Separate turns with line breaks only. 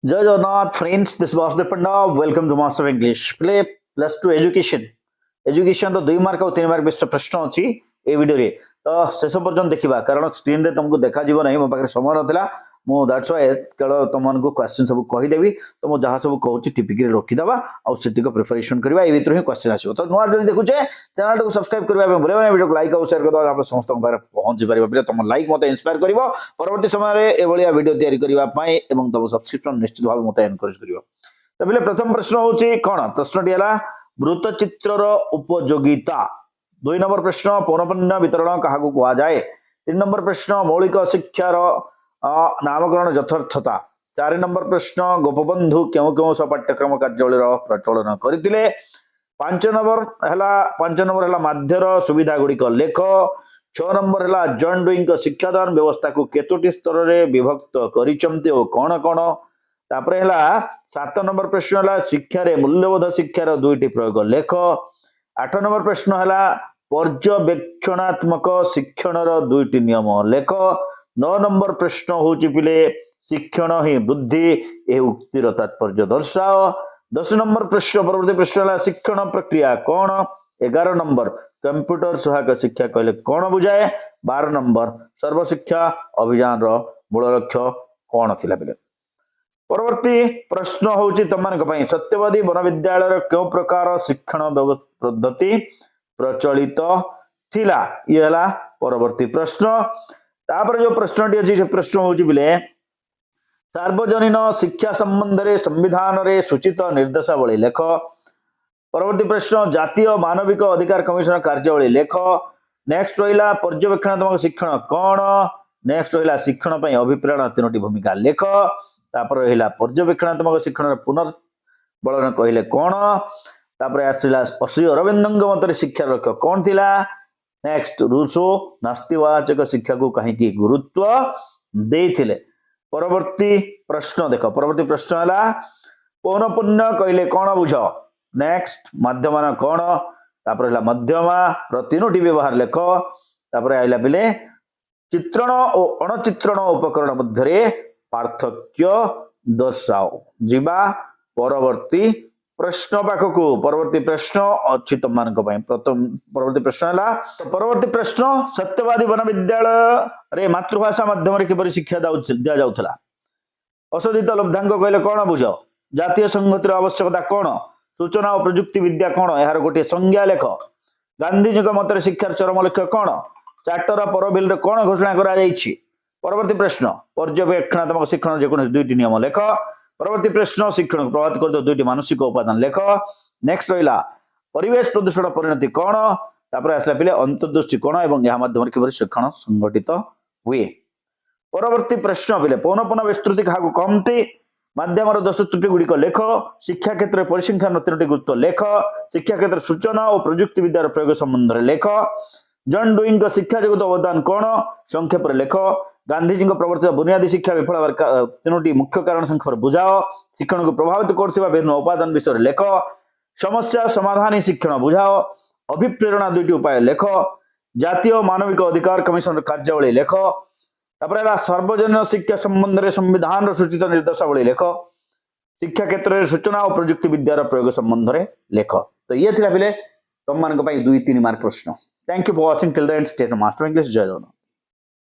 जय Jagannath friends, this Vasudev Panda. Welcome to master English play plus two education. Education रो 2 mark और 3 mark विशिष्ट प्रश्न अछि ए वीडियो रे। तो शेष पर्यंत देखिबा, कारण स्क्रीन रे तुमको देखा जीव नहीं, मो पाखे समय नथिला। मो दैट्स व्हाई केवल तुमको क्वेश्चन सब कहि देबी। तो मो जहा सब कहूची टिपिक रे रखि दबा और सेति को प्रिपरेशन करबा। ए भीतर ही क्वेश्चन आसीबो। तो नुआ जल्दी देखुचे चैनल को सब्सक्राइब करबा पे भूलबा नहीं। वीडियो को लाइक और शेयर कर दबा, आप समस्त बारे पहुंच परिबा। बिना तुम लाइक मते इंस्पायर करिवो परवर्ती समय रे ए भलिया वीडियो तैयारी करबा पई एवं तुम सब्सक्रिप्शन निश्चित भाव मते एनकरेज करिवो। तो बिले प्रथम प्रश्न होची कोन? प्रश्नटी हला वृत्तचित्रर उपयोगिता। 2 नंबर प्रश्न पौनपुन्य वितरण काहाकू कुआ जाए। 3 नंबर प्रश्न मौलिक शिक्षार नामकरण यथार्थता। 4 नंबर प्रश्न गोपबंधु क्यों क्यों सब पाठ्यक्रम कार्यावलीर प्रचलन करथिले। 5 नंबर हला माध्यर सुविधा गुड़िक लेख। 6 नंबर हला जॉन डुइंग शिक्षादान व्यवस्था को केतोटी स्तर रे विभक्त करिचंती ओ कोन कोन। तापरे हला 7 नंबर प्रश्न हला शिक्षा रे मूल्यबोध शिक्षार 2टी प्रयोग लेख। 8 नंबर प्रश्न हला पर्यवेक्षणात्मक शिक्षणर 2टी नियम लेख। 9 नंबर प्रश्न होची पिले शिक्षण ही बुद्धि ए उक्तिर तात्पर्य दर्शाओ। 10 नंबर प्रश्न परवर्ती प्रश्न हला शिक्षण प्रक्रिया कोन। 11 नंबर कंप्यूटर सहायक शिक्षा कहले कोन बुझाए। 12 नंबर सर्वशिक्षा अभियान रो मूल लक्ष्य कोन थिला पिले। परवर्ती प्रश्न होची तमनक पई सत्यवादी वनविद्यालय क्यों प्रकार शिक्षण पद्धति प्रचलित थिला। ये हला परवर्ती प्रश्न। तापर जो प्रश्नटी अछि से प्रश्न होची बिले सार्वजनीन शिक्षा संबंध रे संविधान रे सूचित निर्देशावली लेख। परवर्ती प्रश्न जातीय मानविक अधिकार कमिशन कार्यावली लेख। नेक्स्ट रहिला पर्यवेक्षणात्मक शिक्षण कोन। नेक्स्ट रहिला शिक्षण पई अभिप्रेरणा 3टी भूमिका लेख। तापर रहिला पर्यवेक्षणात्मक शिक्षण पुनर्बलन कहले कोन। तापर आसिला श्री अरविंदंग मते शिक्षा लक्ष्य कोन थिला। नेक्स्ट रूसो नास्तिवाचक शिक्षा को कहीं की गुरुत्व देथिले। परवर्ती प्रश्न देखो, परवर्ती प्रश्न हला पौनपुन्य कहले कोन बुझ। नेक्स्ट माध्यमान कोन। तापर हला मध्यमा रो 3टी व्यवहार लेख। तापर आइला बिले चित्रण और अणचित्रण उपकरण मध्य रे पार्थक्य दर्शाओ। जीवा परवर्ती प्रश्न पाखकू। परवर्ती प्रश्न अछि तमनक पई। प्रथम परवर्ती प्रश्न हला परवर्ती प्रश्न सत्यवादी वन विद्यालय रे मातृभाषा माध्यम रे किपरि शिक्षा दिया जाउथला। अशोधित लब्धांक कहले कोन बुझ। जातीय संहतिर आवश्यकता कोन। सूचना और प्रयुक्ति विद्या कोन, यार गोटे संज्ञा लेख। गांधी जी मत शिक्षार चरम लक्ष्य कोन। चार्टर पर बिल रे कोन घोषणा करा जायछि। परवर्ती प्रश्न पर्यवेक्षणात्मक शिक्षण जेकोन 2टी नियम लेख। परवर्ती प्रश्न शिक्षण को प्रभावित कर 2टी मानसिक उपादान लेख। नेक्स्ट रहिला परिवेश प्रदूषण परिणति कोन। तापर आसला पिले अंतर्दृष्टि कोन एवं या माध्यम किपरि शिक्षण संगठित हुए। परवर्ती प्रश्न पिले पौनपुन्य विस्तृति काहाकू कमती। माध्यम 10 त्रुटि गुड़िक लेख। शिक्षा क्षेत्र परिसंख्यान 3टी गुरुत्व लेख। शिक्षा क्षेत्र सूचना और प्रयुक्ति विद्यार प्रयोग संबंध लेख। जॉन डुइंग शिक्षा जगत अवदान कोन संक्षेप लेख। गांधी जी प्रवर्तित बुनियादी शिक्षा विफल 3टी मुख्य कारण संक्षेप बुझाओ। शिक्षण को प्रभावित करथिबा विभिन्न उपादान विषय लेख। समस्या समाधान शिक्षण बुझाओ। अभिप्रेरणा 2टी उपाय लेख। जातीय मानविक अधिकार कमिशन कार्यावली लेख। तापर सार्वजनिक शिक्षा संबंध रे संविधान रो सूचित निर्देशावली लेख। शिक्षा क्षेत्र रे सूचना और प्रयुक्ति विद्यार प्रयोग संबंध रे लेख। तो ये थिला पिले तम मानक पई 2-3 मार्क प्रश्न। Thank you for watching till the end. Stay master English. जय जगन्नाथ।